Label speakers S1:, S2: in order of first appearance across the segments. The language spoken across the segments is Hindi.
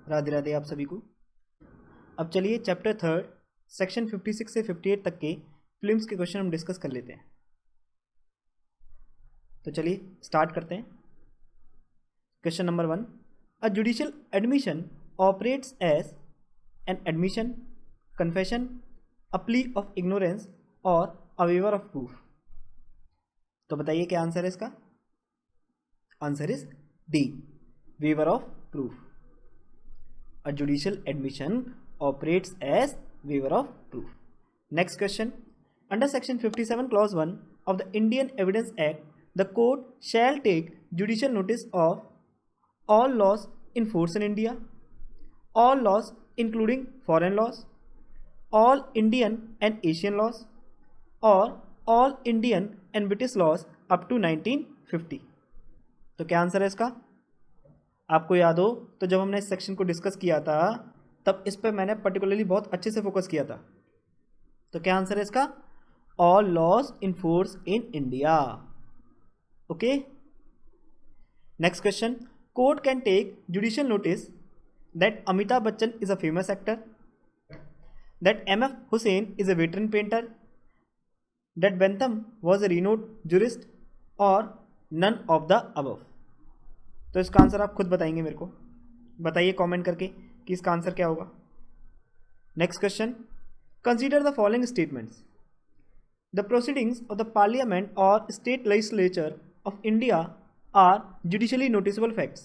S1: राधे राधे आप सभी को। अब चलिए चैप्टर 3 सेक्शन 56 से 58 तक के फिल्म्स के क्वेश्चन हम डिस्कस कर लेते हैं। तो चलिए स्टार्ट करते हैं। Question number 1, a judicial admission operates as an admission, confession, a plea of ignorance और अ वेवर ऑफ प्रूफ। तो बताइए क्या आंसर है इसका। Answer is D, waiver of proof. A judicial admission operates as waiver of proof. Next question. Under section 57 clause 1 of the Indian Evidence Act, the court shall take judicial notice of all laws in force in India, all laws including foreign laws, all Indian and Asian laws, or all Indian and British laws up to 1950. तो क्या आंसर है इसका। आपको याद हो तो जब हमने इस सेक्शन को डिस्कस किया था तब इस पर मैंने पर्टिकुलरली बहुत अच्छे से फोकस किया था। तो क्या आंसर है इसका, all laws in force in India. Okay, next question. Court can take judicial notice that Amitabh Bachchan is a famous actor, that M F. Husain is a veteran painter, that Bentham was a renowned jurist और नन ऑफ द अबव। तो इसका आंसर आप खुद बताएंगे, मेरे को बताइए कमेंट करके कि इसका आंसर क्या होगा। Next question. Consider the following statements. The proceedings of the parliament और state legislature of India are judicially noticeable facts.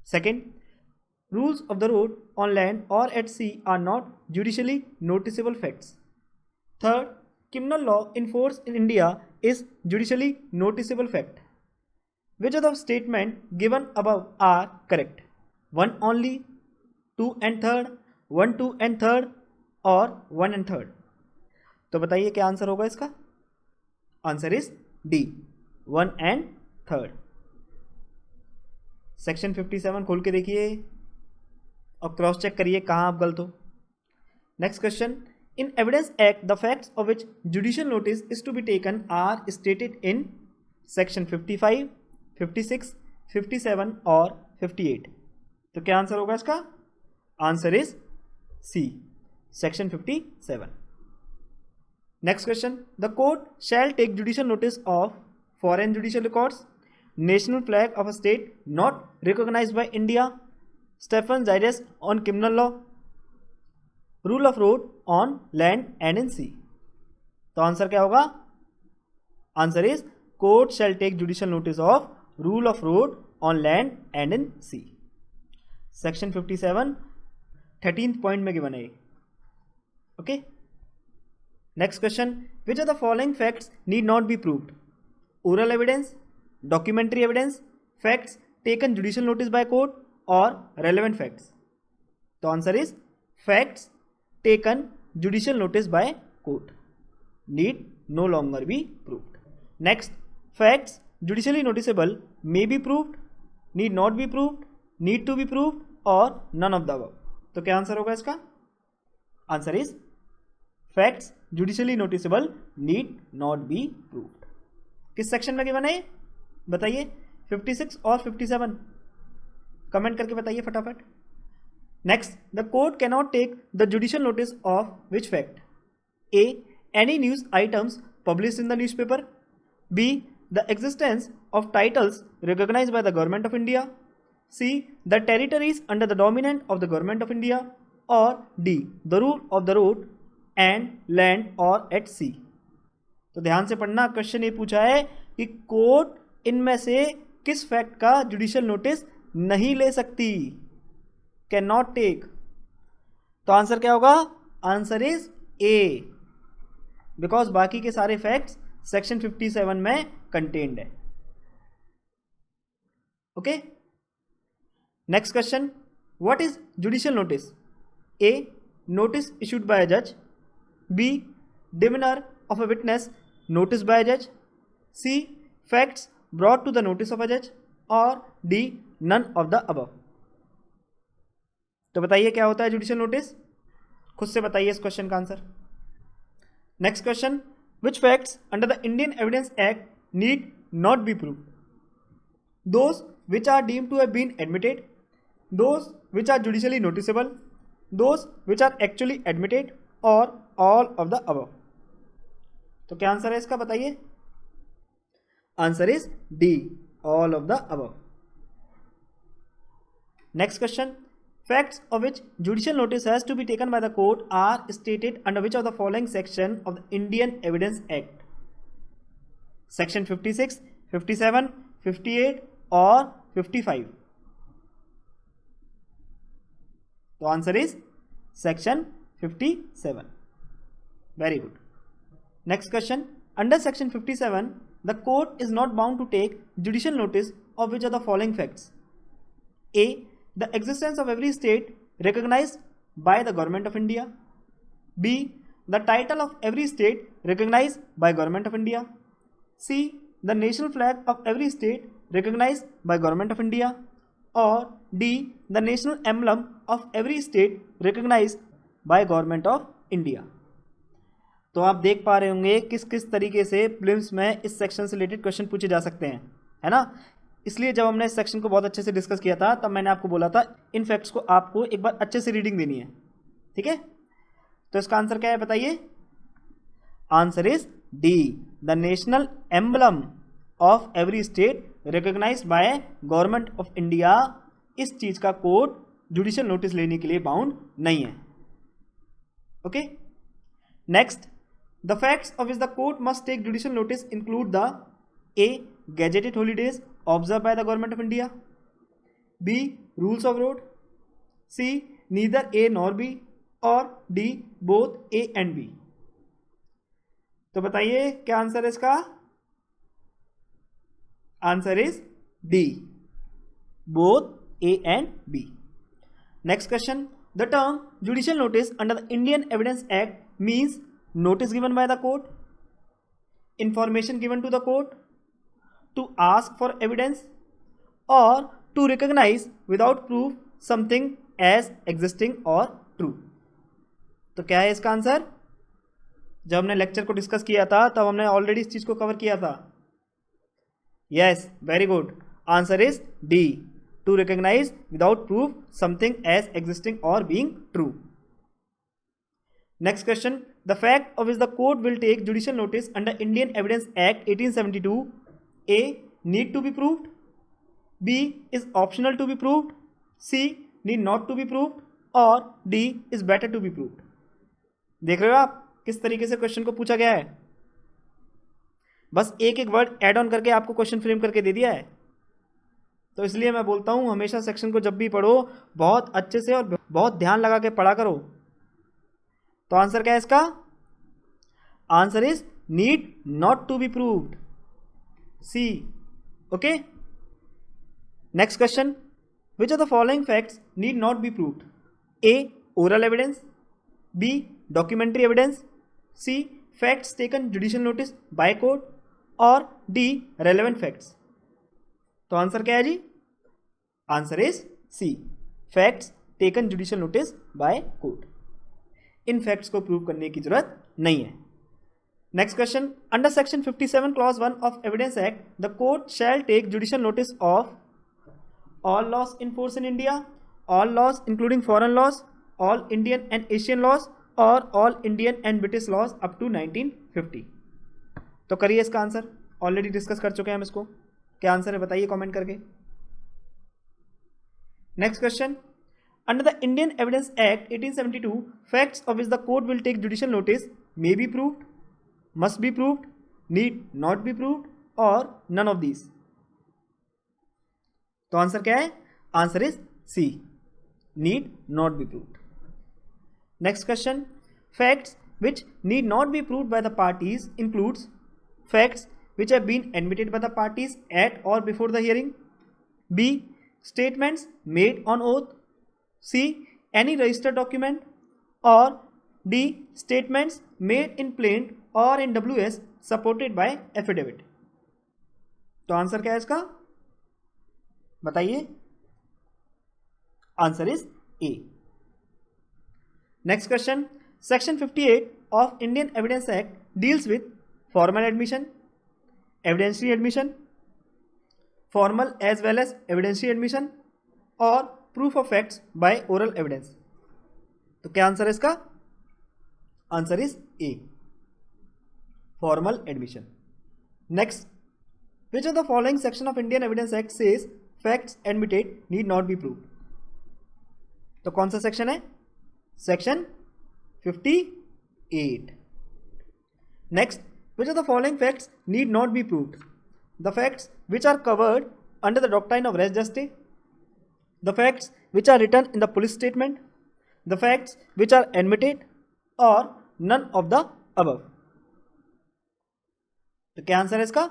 S1: Second, rules of the road on land और at sea are not judicially noticeable facts. Third, criminal law in force in India is judicially noticeable fact. Which of the statement given above are correct? 1 only, 2 and third, 1, 2 and third और 1 and third। तो बताइए क्या आंसर होगा इसका। Answer is D, 1 and third। Section 57 खोल के देखिए और क्रॉस चेक करिए कहाँ आप गलत हो। Next question. In evidence act the facts of which judicial notice is to be taken are stated in section 55, 56, 57 और 58। तो क्या आंसर होगा इसका। Answer is C, section 57। Next question. The court shall take judicial notice of foreign judicial records, national flag of a state not recognised by India, Stephen's जाइडेस on criminal law, rule of road on land and in sea. तो आंसर क्या होगा। Answer is court shall take judicial notice of rule of road on land and in sea. Section 57 13th point में गिवन है। Okay, next question. Which are the following facts need not be proved? Oral evidence, documentary evidence, facts taken judicial notice by court और रेलेवेंट फैक्ट्स। तो answer is facts taken judicial notice by court need no longer be proved. Next, facts judicially noticeable may be proved, need not be proved, need to be proved और none of the above। तो क्या आंसर होगा इसका। Answer is facts judicially noticeable need not be proved. किस सेक्शन में गिवन है बताइए, 56 और 57। कमेंट करके बताइए फटाफट। Next, the court cannot take the judicial notice of which fact? A, any news items publish in the newspaper, B, the existence of titles recognized by the government of India, C, the territories under the dominance of the government of India, or D, the rule of the road and land or at sea। तो ध्यान से पढ़ना, क्वेश्चन ये पूछा है कि कोर्ट इनमें से किस फैक्ट का जुडिशियल नोटिस नहीं ले सकती, कैन नॉट टेक। तो आंसर क्या होगा। आंसर इज ए, बिकॉज बाकी के सारे फैक्ट्स सेक्शन 57 में कंटेन्ड है। Okay, next question. What is judicial notice? A, notice issued by अ जज, B, डिमेनर of a witness notice bye अ जज, सी, facts brought to the notice of a जज और D, none of the above. तो बताइए क्या होता है जुडिशियल नोटिस, खुद से बताइए इस क्वेश्चन का answer. Next question. Which facts under the Indian Evidence Act need not be proved? Those which are deemed to have been admitted, those which are judicially noticeable, those which are actually admitted, or all of the above. तो क्या आंसर है इसका बताइए? Answer is D, all of the above. Next question. Facts of which judicial notice has to be taken by the court are stated under which of the following section of the Indian Evidence Act? Section 56, 57, 58 or 55? The answer is section 57. Very good. Next question. Under section 57, the court is not bound to take judicial notice of which of the following facts? A. The existence of every state recognized by the Government of India. B. The title of every state recognized by Government of India. C. The national flag of every state recognized by Government of India. Or D. The national emblem of every state recognized by Government of India. तो आप देख पा रहे होंगे किस किस तरीके से प्रीलिम्स में इस सेक्शन से रिलेटेड क्वेश्चन पूछे जा सकते हैं, है ना। इसलिए जब हमने इस सेक्शन को बहुत अच्छे से डिस्कस किया था तब मैंने आपको बोला था इन फैक्ट्स को आपको एक बार अच्छे से रीडिंग देनी है, ठीक है। तो इसका आंसर क्या है बताइए? Answer is D, the national emblem of every state recognised by government of India. इस चीज का कोर्ट जुडिशियल नोटिस लेने के लिए बाउंड नहीं है। Okay, next, the facts of which the court must take judicial notice include the A. Gazetted holidays observed by the Government of India. B. Rules of road. C. Neither A nor B. Or D. Both A and B. तो बताइए क्या आंसर है इसका? Answer is D, both A and B. Next question. The term judicial notice under the Indian Evidence Act means notice given by the court, information given to the court, to ask for evidence, or to recognize without proof something as existing or true. तो क्या है इसका आंसर? जब हमने लेक्चर को डिस्कस किया था तब हमने ऑलरेडी इस चीज को कवर किया था। Yes, very good, answer is D, to recognise without proof something as existing और being true. Next question. The fact of which the court will take judicial notice under Indian evidence act 1872. A. Need to be proved. B. Is optional to be proved. C. Need not to be proved. Or D. Is better to be proved. देख रहे हो आप किस तरीके से क्वेश्चन को पूछा गया है? बस एक एक वर्ड ऐड ऑन करके आपको क्वेश्चन फ्रेम करके दे दिया है. तो इसलिए मैं बोलता हूं हमेशा सेक्शन को जब भी पढ़ो बहुत अच्छे से और बहुत ध्यान लगा के पढ़ा करो. तो आंसर क्या है इसका? Answer is need not to be proved. C. Okay. Next question. Which of the following facts need not be proved? A. Oral evidence. B. Documentary evidence. C. Facts taken judicial notice by court. Or D. Relevant facts. तो आंसर क्या है जी? आंसर इज C. Facts taken judicial notice by court. इन फैक्ट्स को प्रूव करने की जरूरत नहीं है. Next question. Under section 57 clause 1 of Evidence Act, the court shall take judicial notice of all laws in force in India, all laws including foreign laws, all Indian and Asian laws, or all Indian and British laws up to 1950. तो करिए इसका आंसर. ऑलरेडी डिस्कस कर चुके हैं हम इसको. क्या आंसर है बताइए कमेंट करके. Next question. Under the Indian Evidence Act 1872, facts of which the court will take judicial notice may be proved, must be proved, need not be proved, or none of these. तो आंसर क्या है? Answer is C, need not be proved. Next question. Facts which need not be proved by the parties includes facts which have been admitted by the parties at or before the hearing. B. Statements made on oath. C. Any registered document. Or D. Statements made in plaint और in WS supported by affidavit. तो आंसर क्या है इसका? बताइए. Answer is A. Next question. Section 58 of Indian evidence act deals with formal admission, evidentiary admission, formal as well as evidentiary admission और proof of facts by oral evidence. तो क्या आंसर है इसका? Answer is A, formal admission. Next, which of the following section of Indian evidence act says facts admitted need not be proved? तो कौन सा सेक्शन है? Section 58। Next, which of the following facts need not be proved? The facts which are covered under the doctrine of res gestae, the facts which are written in the police statement, the facts which are admitted, or none of the above? तो क्या आंसर है इसका?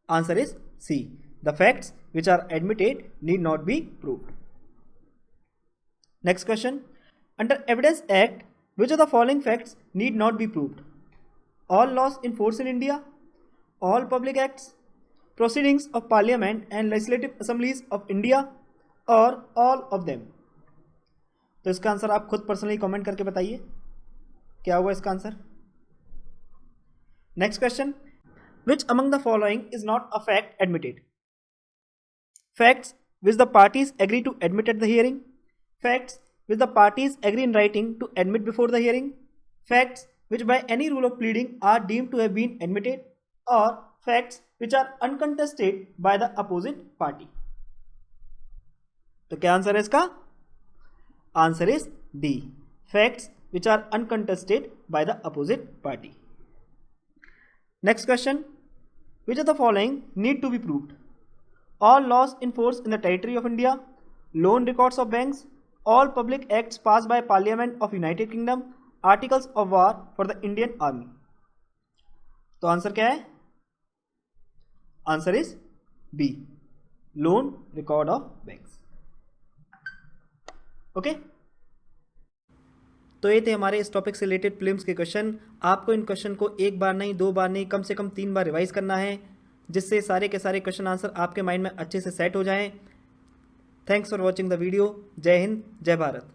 S1: Answer is C, the facts which are admitted need not be proved. Next question, under Evidence Act, which of the following facts need not be proved? All laws in force in India, all public acts, proceedings of Parliament and legislative assemblies of India, or all of them? तो इसका आंसर आप खुद पर्सनली कमेंट करके बताइए क्या हुआ इसका answer. Next question, which among the following is not a fact admitted? Facts which the parties agree to admit at the hearing, facts which the parties agree in writing to admit before the hearing, facts which by any rule of pleading are deemed to have been admitted, or facts which are uncontested by the opposite party? तो क्या आंसर है इसका? Answer is D, facts which are uncontested by the opposite party. Next question, which of the following need to be proved? All laws in force in the territory of India, loan records of banks, all public acts passed by Parliament of United Kingdom, articles of war for the Indian army? तो आंसर क्या है? Answer is B, loan record of banks. Okay, तो ये थे हमारे इस टॉपिक से रिलेटेड प्रीलिम्स के क्वेश्चन। आपको इन क्वेश्चन को एक बार नहीं, दो बार नहीं, कम से कम 3 बार रिवाइज करना है, जिससे सारे के सारे क्वेश्चन आंसर आपके माइंड में अच्छे से सेट हो जाएं। Thanks for watching the video. जय हिंद, जय भारत।